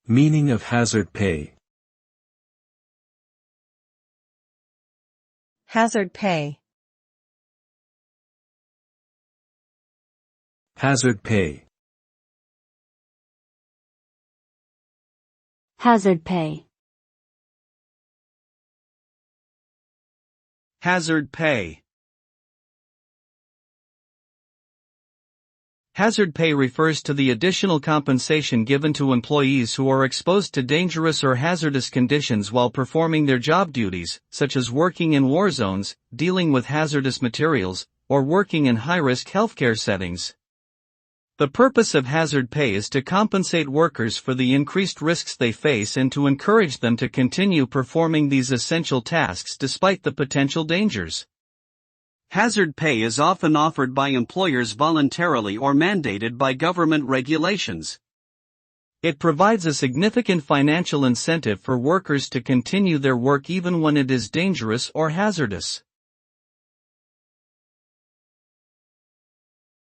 Meaning of hazard pay. Hazard pay. Hazard pay. Hazard pay. Hazard pay. Hazard pay refers to the additional compensation given to employees who are exposed to dangerous or hazardous conditions while performing their job duties, such as working in war zones, dealing with hazardous materials, or working in high-risk healthcare settings. The purpose of hazard pay is to compensate workers for the increased risks they face and to encourage them to continue performing these essential tasks despite the potential dangers. Hazard pay is often offered by employers voluntarily or mandated by government regulations. It provides a significant financial incentive for workers to continue their work even when it is dangerous or hazardous.